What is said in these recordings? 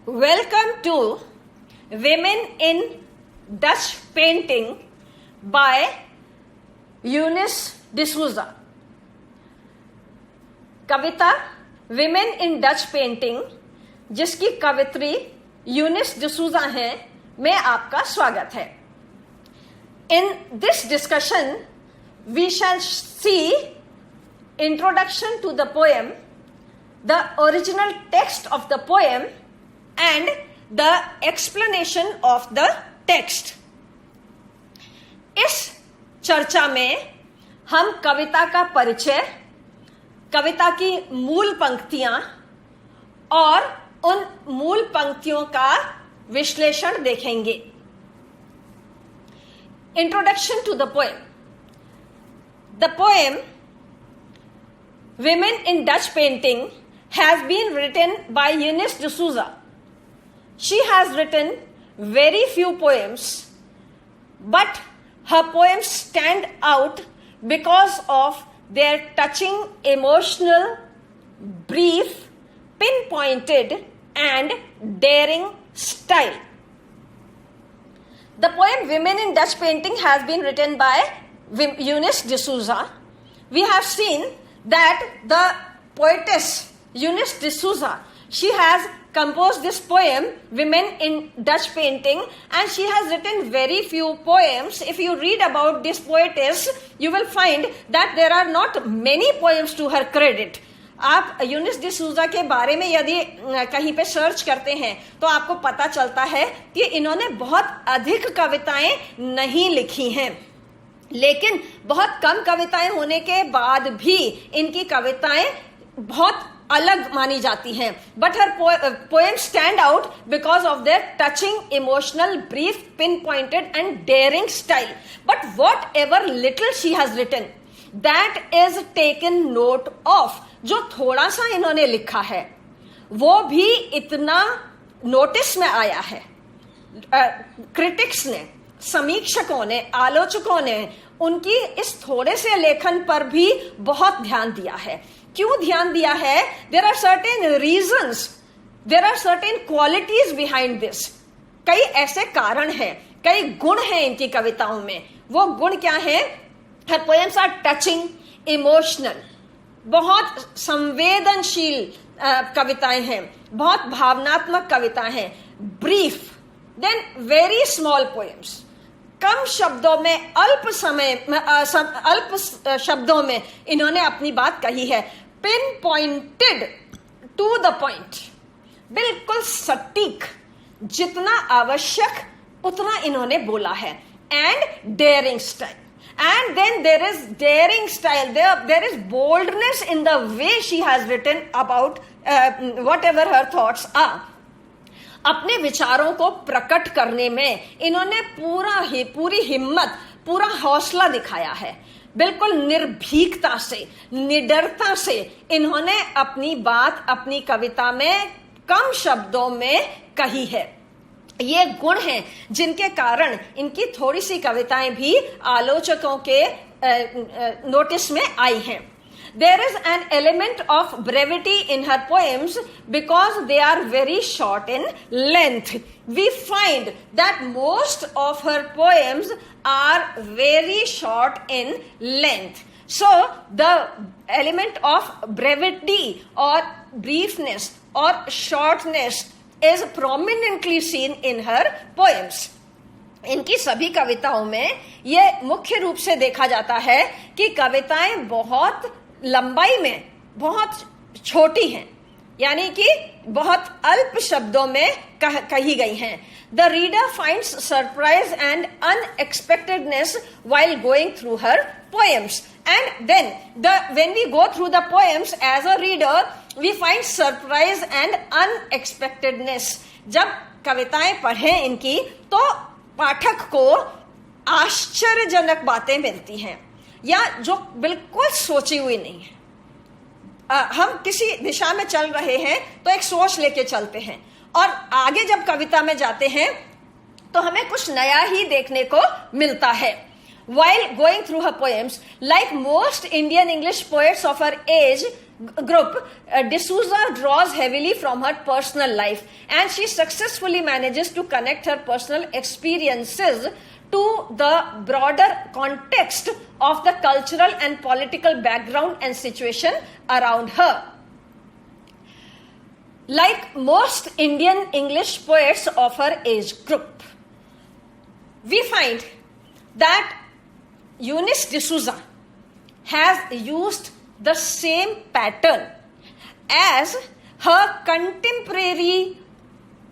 Welcome to Women in Dutch Painting by Eunice D'Souza. कविता women in Dutch painting जिसकी कवित्री यूनिस डिसूजा हैं, में आपका स्वागत है. In this discussion we shall see introduction to the poem, the original text of the poem and the explanation of the text. इस चर्चा में हम कविता का परिचय, कविता की मूल पंक्तियां और उन मूल पंक्तियों का विश्लेषण देखेंगे. Introduction to the poem. The poem Women in Dutch Painting has been written by Eunice D'Souza. She has written very few poems, but her poems stand out because of their touching, emotional, brief, pinpointed, and daring style. The poem Women in Dutch Painting has been written by Eunice D'Souza. We have seen that the poetess Eunice D'Souza, she has composed this poem Women in Dutch Painting, and she has written very few poems. If you read about this poetess, you will find that there are not many poems to her credit. आप यूनिस डिसूजा के बारे में यदि कहीं पे search करते हैं तो आपको पता चलता है कि इन्होंने बहुत अधिक कविताएं नहीं लिखी हैं, लेकिन बहुत कम कविताएं होने के बाद भी इनकी कविताएं बहुत अलग मानी जाती हैं. बट हर poem stand out because of their touching, emotional, brief, pin pointed and daring style. But whatever little she has written, that is taken note of. जो थोड़ा सा इन्होंने लिखा है वो भी इतना नोटिस में आया है. क्रिटिक्स ने, समीक्षकों ने, आलोचकों ने उनकी इस थोड़े से लेखन पर भी बहुत ध्यान दिया है. क्यों ध्यान दिया है? There are certain reasons, there are certain qualities behind this. कई ऐसे कारण हैं, कई गुण हैं इनकी कविताओं में. वो गुण क्या है? Her poems are touching, emotional, बहुत संवेदनशील कविताएं हैं, बहुत भावनात्मक कविताएं हैं. Brief, then very small poems, कम शब्दों में, अल्प शब्दों में इन्होंने अपनी बात कही है. Pin pointed, to the point, बिल्कुल सटीक, जितना आवश्यक उतना इन्होंने बोला है. And daring style, and then there is daring style, there is boldness in the way she has written about whatever her thoughts are. अपने विचारों को प्रकट करने में इन्होंने पूरी हिम्मत, पूरा हौसला दिखाया है. बिल्कुल निर्भीकता से, निडरता से इन्होंने अपनी बात अपनी कविता में कम शब्दों में कही है. ये गुण हैं जिनके कारण इनकी थोड़ी सी कविताएं भी आलोचकों के नोटिस में आई हैं. There is an element of brevity in her poems because they are very short in length. We find that most of her poems are very short in length. So the element of brevity or briefness or shortness is prominently seen in her poems. इनकी सभी कविताओं में यह मुख्य रूप से देखा जाता है कि कविताएं बहुत लंबाई में बहुत छोटी हैं, यानी कि बहुत अल्प शब्दों में कही गई हैं. The reader finds surprise and unexpectedness while going through her poems, and then when we go through the poems as a reader we find surprise and unexpectedness. जब कविताएं पढ़ें इनकी तो पाठक को आश्चर्यजनक बातें मिलती हैं या जो बिल्कुल सोची हुई नहीं है. हम किसी दिशा में चल रहे हैं तो एक सोच लेके चलते हैं और आगे जब कविता में जाते हैं तो हमें कुछ नया ही देखने को मिलता है. While going through her poems, like most Indian English poets of her age group, D'Souza draws heavily from her personal life, and she successfully manages to connect her personal experiences to the broader context of the cultural and political background and situation around her. Like most Indian English poets of her age group, we find that Eunice D'Souza has used the same pattern as her contemporary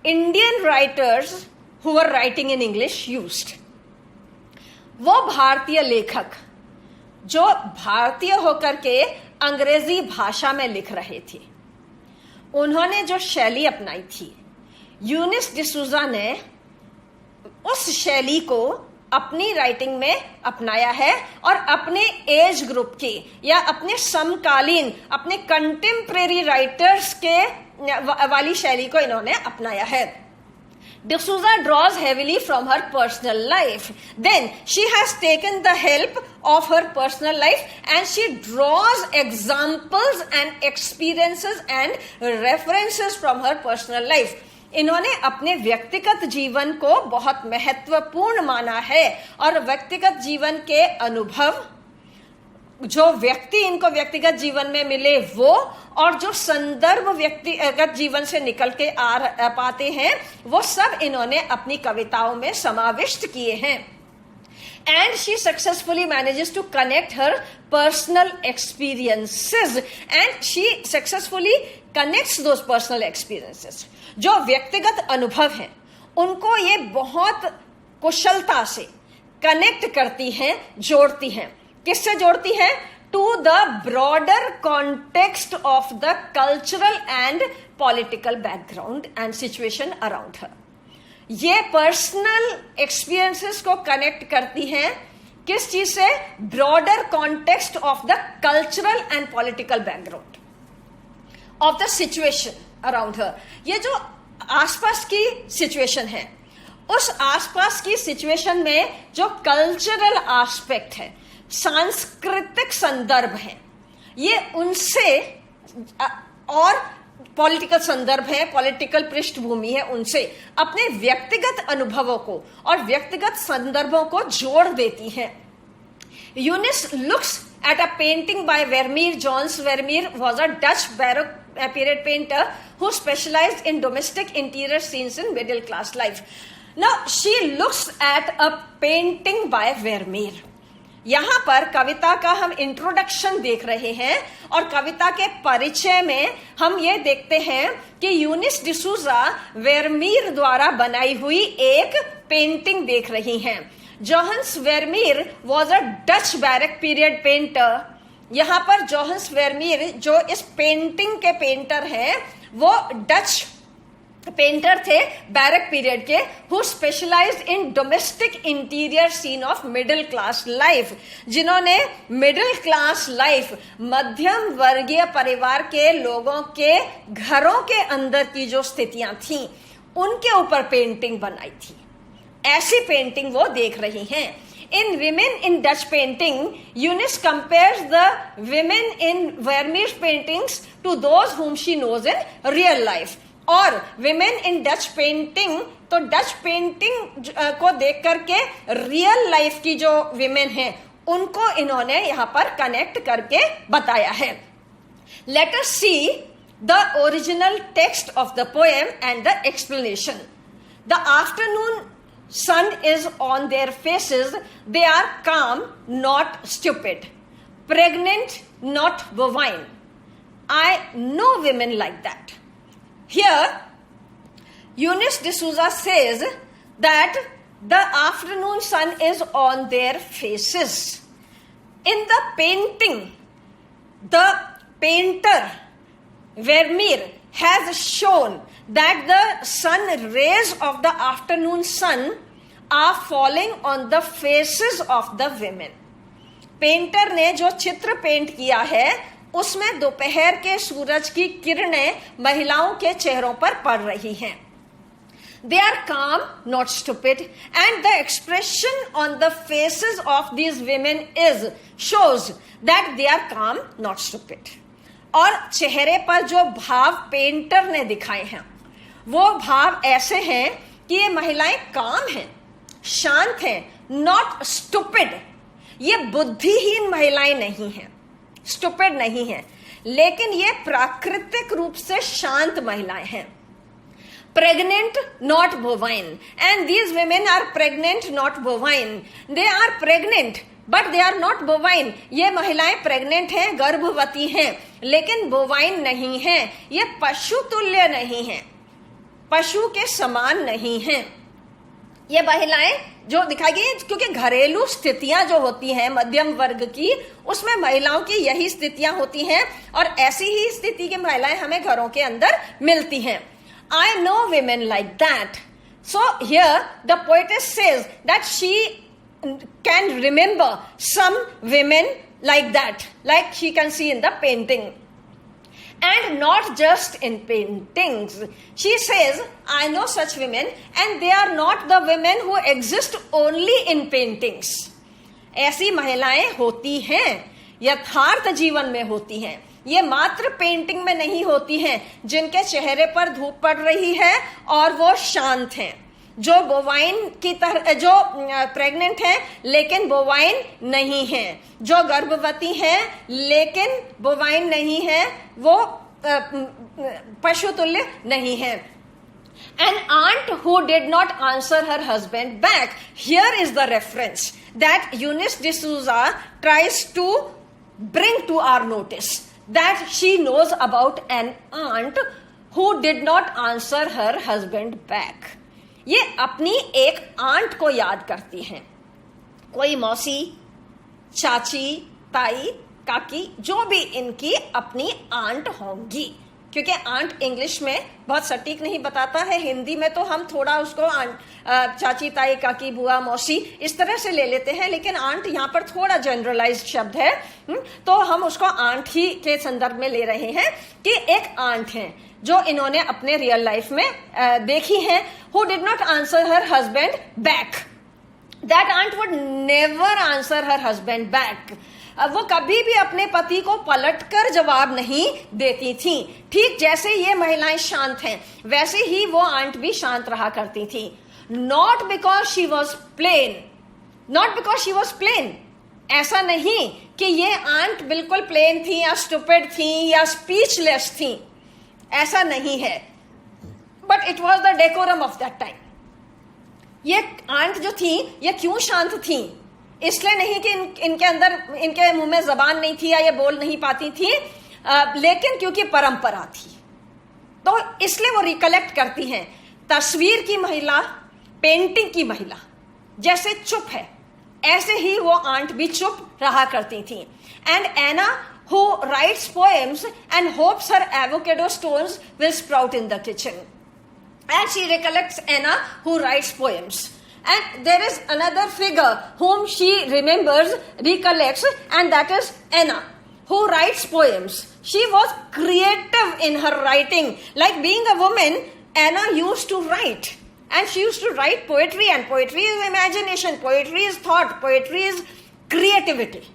Indian writers who were writing in English used. वो भारतीय लेखक जो भारतीय होकर के अंग्रेजी भाषा में लिख रहे थे, उन्होंने जो शैली अपनाई थी, यूनिस डिसूजा ने उस शैली को अपनी राइटिंग में अपनाया है और अपने एज ग्रुप के या अपने समकालीन, अपने कंटेम्परेरी राइटर्स के वाली शैली को इन्होंने अपनाया है. D'Souza draws heavily from her personal life. Then she has taken the help of her personal life and she draws examples and experiences and references from her personal life. इन्होंने अपने व्यक्तिगत जीवन को बहुत महत्वपूर्ण माना है और व्यक्तिगत जीवन के अनुभव, जो व्यक्ति इनको व्यक्तिगत जीवन में मिले वो, और जो संदर्भ व्यक्तिगत जीवन से निकल के आ पाते हैं, वो सब इन्होंने अपनी कविताओं में समाविष्ट किए हैं. And she successfully manages to connect her personal experiences and she successfully connects those personal experiences. जो व्यक्तिगत अनुभव हैं उनको ये बहुत कुशलता से कनेक्ट करती हैं, जोड़ती हैं. किससे जोड़ती है? To the broader context of the cultural and political background and situation around her. ये पर्सनल एक्सपीरियंसेस को कनेक्ट करती हैं किस चीज से? Broader context of the cultural and political background of the situation around her. ये जो आसपास की सिचुएशन है, उस आसपास की सिचुएशन में जो कल्चरल एस्पेक्ट है, सांस्कृतिक संदर्भ है, ये उनसे, और पॉलिटिकल संदर्भ है, पॉलिटिकल पृष्ठभूमि है, उनसे अपने व्यक्तिगत अनुभवों को और व्यक्तिगत संदर्भों को जोड़ देती है. Eunice looks at a painting by Vermeer. Johannes Vermeer was a Dutch Baroque period painter who specialized in domestic interior scenes in middle class life. Now she looks at a painting by Vermeer. यहाँ पर कविता का हम introduction देख रहे हैं और कविता के परिचय में हम ये देखते हैं कि यूनिस डिसूजा वेरमीर द्वारा बनाई हुई एक पेंटिंग देख रही हैं. Johannes Vermeer was a Dutch baroque period painter. यहाँ पर जोहान्स वेरमीर जो इस पेंटिंग के पेंटर हैं, वो डच पेंटर थे बैरक पीरियड के, who specialized in domestic interior scene of middle class life, जिन्होंने मिडिल क्लास लाइफ, मध्यम वर्गीय परिवार के लोगों के घरों के अंदर की जो स्थितियां थीं, उनके ऊपर पेंटिंग बनाई थी. ऐसी पेंटिंग वो देख रही हैं. In women in Dutch painting, Eunice compares the women in Vermeer's paintings to those whom she knows in real life. और women in Dutch painting, तो Dutch painting को देख करके रियल लाइफ की जो women हैं उनको इन्होंने यहाँ पर कनेक्ट करके बताया है. Let us see the original text of the poem and the explanation. The afternoon sun is on their faces. They are calm, not stupid. Pregnant, not bovine. I know women like that. Here, Eunice D'Souza says that the afternoon sun is on their faces. In the painting, the painter, Vermeer, has shown that the sun rays of the afternoon sun are falling on the faces of the women. Painter ने जो चित्र paint किया है उसमें दोपहर के सूरज की किरणें महिलाओं के चेहरों पर पड़ रही हैं. They are calm, not stupid, and the expression on the faces of these women shows that they are calm, not stupid. और चेहरे पर जो भाव पेंटर ने दिखाए हैं वो भाव ऐसे हैं कि ये महिलाएं काम हैं, शांत हैं, नॉट स्टूपिड. ये बुद्धिहीन महिलाएं नहीं हैं, स्टूपिड नहीं हैं, लेकिन ये प्राकृतिक रूप से शांत महिलाएं हैं. Pregnant, not bovine. And these women are pregnant, not bovine. They are pregnant, but they are not bovine. ये महिलाएं pregnant हैं, गर्भवती हैं, लेकिन bovine नहीं हैं. ये पशु तुल्य नहीं हैं, पशु के समान नहीं हैं. ये महिलाएं जो दिखाई गई, क्योंकि घरेलू स्थितियां जो होती हैं मध्यम वर्ग की, उसमें महिलाओं की यही स्थितियां होती हैं, और ऐसी ही स्थिति की महिलाएं हमें घरों के अंदर मिलती हैं. I know women like that. So here the poetess says that she can remember some women like that, like she can see in the painting. And not just in paintings. She says, I know such women, and they are not the women who exist only in paintings. ऐसी महिलाएं होती हैं, यथार्थ जीवन में होती हैं. ये मात्र पेंटिंग में नहीं होती हैं, जिनके चेहरे पर धूप पड़ रही है और वो शांत हैं, जो बोवाइन की तरह, जो प्रेग्नेंट हैं लेकिन बोवाइन नहीं हैं, जो गर्भवती हैं लेकिन बोवाइन नहीं है, वो पशुतुल्य नहीं है. An aunt who did not answer her husband back. Here is the reference that Eunice D'Souza tries to bring to our notice. That she knows about an aunt who did not answer her husband back. ये अपनी एक aunt को याद करती हैं, कोई मौसी, चाची, ताई, काकी, जो भी इनकी अपनी आंट होंगी. क्योंकि आंट इंग्लिश में बहुत सटीक नहीं बताता है, हिंदी में तो हम थोड़ा उसको चाची, ताई, काकी, बुआ, मौसी इस तरह से ले लेते हैं, लेकिन आंट यहाँ पर थोड़ा जनरलाइज्ड शब्द है, तो हम उसको आंट ही के संदर्भ में ले रहे हैं कि एक आंट है जो इन्होंने अपने रियल लाइफ में देखी है. Who did not answer her husband back. That aunt would never answer her husband back. वो कभी भी अपने पति को पलटकर जवाब नहीं देती थी. ठीक जैसे ये महिलाएं शांत हैं, वैसे ही वो आंट भी शांत रहा करती थी. Not because she was plain, not because she was plain. ऐसा नहीं कि ये आंट बिल्कुल प्लेन थी या स्टूपिड थी या स्पीचलेस थी, ऐसा नहीं है. But it was the decorum of that time. ये आंट जो थी ये क्यों शांत थी? इसलिए नहीं कि इनके अंदर, इनके मुंह में जबान नहीं थी या ये बोल नहीं पाती थी, लेकिन क्योंकि परंपरा थी, तो इसलिए वो रिकलेक्ट करती हैं. तस्वीर की महिला, पेंटिंग की महिला जैसे चुप है, ऐसे ही वो आंट भी चुप रहा करती थी. And Anna who writes poems and hopes her avocado stones will sprout in the kitchen. And she recollects Anna who writes poems. And there is another figure whom she remembers, recollects, and that is Anna, who writes poems. She was creative in her writing. Like being a woman, Anna used to write. And she used to write poetry, and poetry is imagination, poetry is thought, poetry is creativity.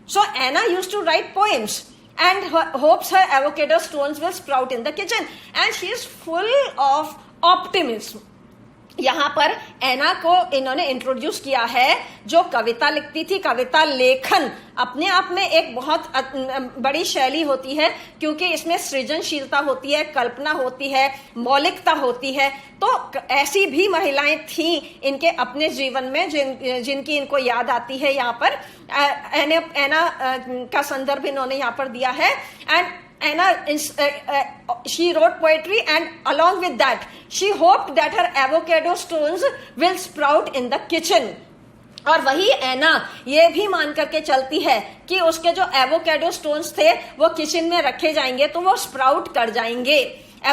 So Anna used to write poems and hopes her avocado stones will sprout in the kitchen. And she is full of optimism. यहाँ पर एना को इन्होंने introduce किया है, जो कविता लिखती थी. कविता लेखन अपने आप में एक बहुत बड़ी शैली होती है, क्योंकि इसमें सृजनशीलता होती है, कल्पना होती है, मौलिकता होती है. तो ऐसी भी महिलाएं थी इनके अपने जीवन में जिनकी इनको याद आती है. यहाँ पर एना का संदर्भ इन्होंने यहाँ पर दिया है. And Anna, she wrote poetry, and along with that, she hoped that her avocado stones will sprout in the kitchen. और वही एना ये भी मान करके चलती है कि उसके जो एवोकेडो स्टोन्स थे वो किचन में रखे जाएंगे तो वो स्प्राउट कर जाएंगे.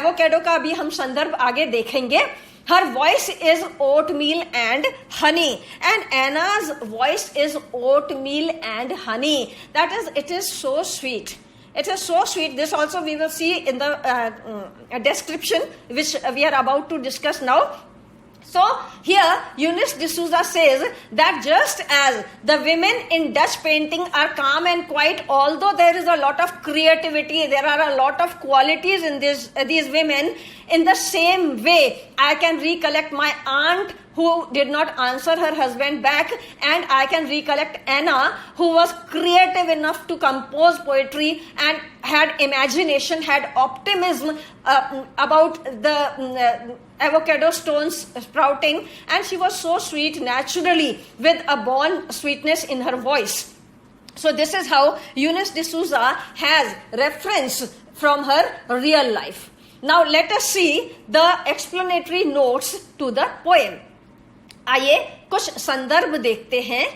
एवोकेडो का अभी हम संदर्भ आगे देखेंगे. Her voice is oatmeal and honey, and Anna's voice is oatmeal and honey. That is, it is so sweet. It is so sweet. This also we will see in the description which we are about to discuss now. So here Eunice D'Souza says that just as the women in Dutch painting are calm and quiet, although there is a lot of creativity, there are a lot of qualities in these women, in the same way I can recollect my aunt who did not answer her husband back, and I can recollect Anna, who was creative enough to compose poetry and had imagination, had optimism about the avocado stones sprouting, and she was so sweet naturally with a born sweetness in her voice. So this is how Eunice D'Souza has reference from her real life. Now let us see the explanatory notes to the poem. आइए कुछ संदर्भ देखते हैं,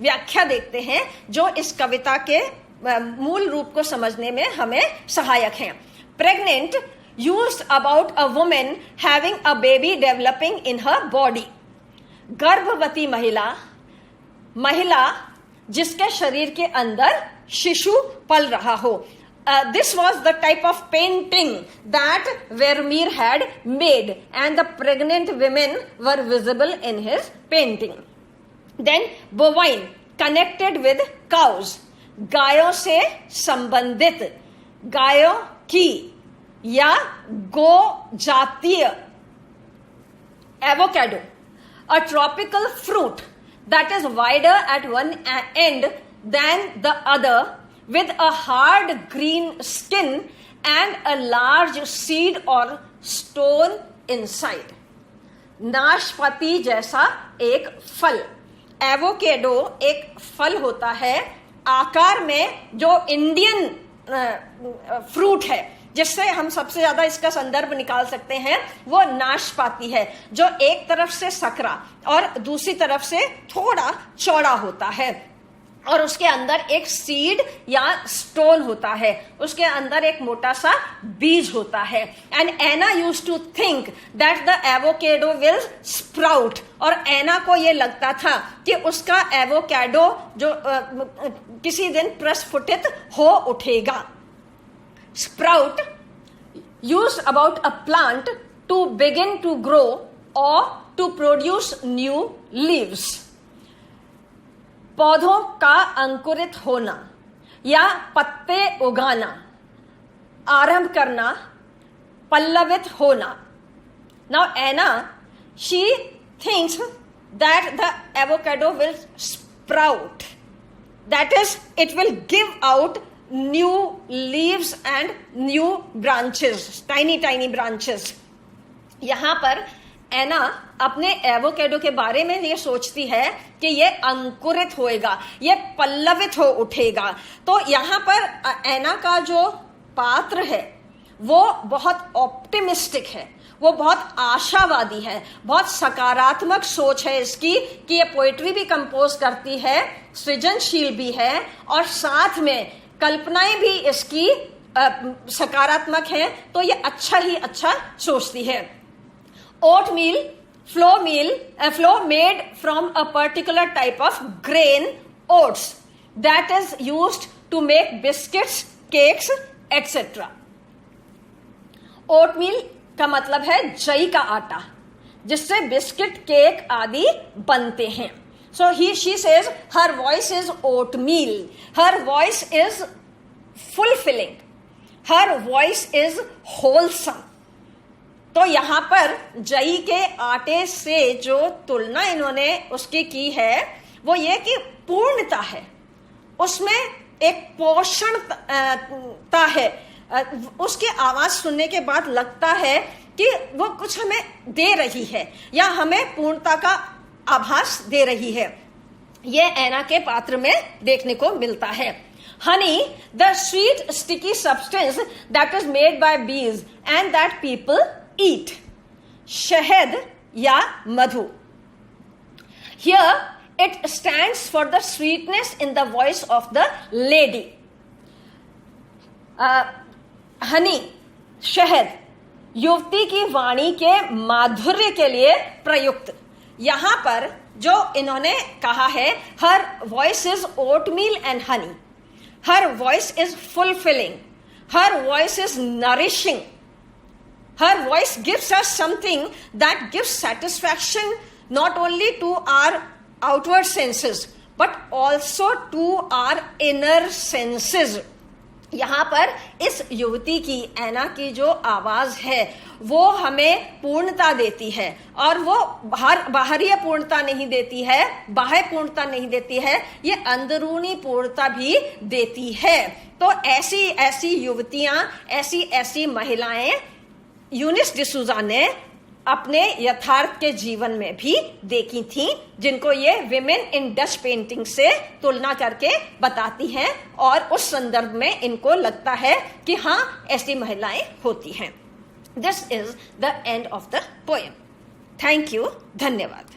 व्याख्या देखते हैं जो इस कविता के मूल रूप को समझने में हमें सहायक हैं. Pregnant used about a woman having a baby developing in her body. गर्भवती महिला जिसके शरीर के अंदर शिशु पल रहा हो. This was the type of painting that Vermeer had made, and the pregnant women were visible in his painting. Then bovine, connected with cows, गायों से संबंधित, गायों की या गो जातीय. Avocado, a tropical fruit that is wider at one end than the other, with a hard green skin and a large seed or stone inside. नाशपाती जैसा एक फल. एवोकेडो एक फल होता है आकार में जो इंडियन फ्रूट है, जिससे हम सबसे ज्यादा इसका संदर्भ निकाल सकते हैं, वो नाशपाती है, जो एक तरफ से सकरा और दूसरी तरफ से थोड़ा चौड़ा होता है, और उसके अंदर एक सीड या स्टोन होता है, उसके अंदर एक मोटा सा बीज होता है. And Anna used to think that the avocado will sprout, और एना को ये लगता था कि उसका एवोकेडो जो किसी दिन प्रस्फुटित हो उठेगा. Sprout used about a plant to begin to grow और टू प्रोड्यूस न्यू लीव्स. पौधों का अंकुरित होना या पत्ते उगाना, आरंभ करना, पल्लवित होना. Now Anna, she thinks that the avocado will sprout. That is, it will give out new leaves and new branches, tiny branches. यहां पर एना अपने एवोकेडो के बारे में ये सोचती है कि ये अंकुरित होएगा, ये पल्लवित हो उठेगा. तो यहाँ पर एना का जो पात्र है वो बहुत ऑप्टिमिस्टिक है, वो बहुत आशावादी है, बहुत सकारात्मक सोच है इसकी कि ये पोएट्री भी कंपोज करती है, सृजनशील भी है, और साथ में कल्पनाएं भी इसकी सकारात्मक हैं. तो ये अच्छा ही अच्छा सोचती है. Oatmeal, flour made from a particular type of grain, oats, that is used to make biscuits, cakes, etc. Oatmeal का मतलब है जई का आटा, जिससे बिस्किट, केक आदि बनते हैं. So she says her voice is oatmeal, her voice is fulfilling, her voice is wholesome. तो यहाँ पर जई के आटे से जो तुलना इन्होंने उसकी की है वो ये कि पूर्णता है, उसमें एक पोषणता है. उसकी आवाज सुनने के बाद लगता है कि वो कुछ हमें दे रही है या हमें पूर्णता का आभास दे रही है. ये एना के पात्र में देखने को मिलता है. Honey, the sweet sticky substance that is made by bees and that people eat. शहद या मधु. Here it stands for the sweetness in the voice of the lady. Honey, शहद, युवती की वाणी के माधुर्य के लिए प्रयुक्त. यहां पर जो इन्होंने कहा है, her voice is oatmeal and honey. Her voice is fulfilling. Her voice is nourishing. Her voice gives us something that gives satisfaction not only to our outward senses but also to our inner senses. यहाँ पर इस युवती की, ऐना की जो आवाज है वो हमें पूर्णता देती है, और वो बाहरी पूर्णता नहीं देती है, बाह्य पूर्णता नहीं देती है, ये अंदरूनी पूर्णता भी देती है. तो ऐसी ऐसी युवतियां, ऐसी ऐसी महिलाएं यूनिस डिसूजा ने अपने यथार्थ के जीवन में भी देखी थी, जिनको ये विमेन इन डच पेंटिंग से तुलना करके बताती हैं, और उस संदर्भ में इनको लगता है कि हाँ ऐसी महिलाएं होती हैं. This is the end of the poem. Thank you. धन्यवाद.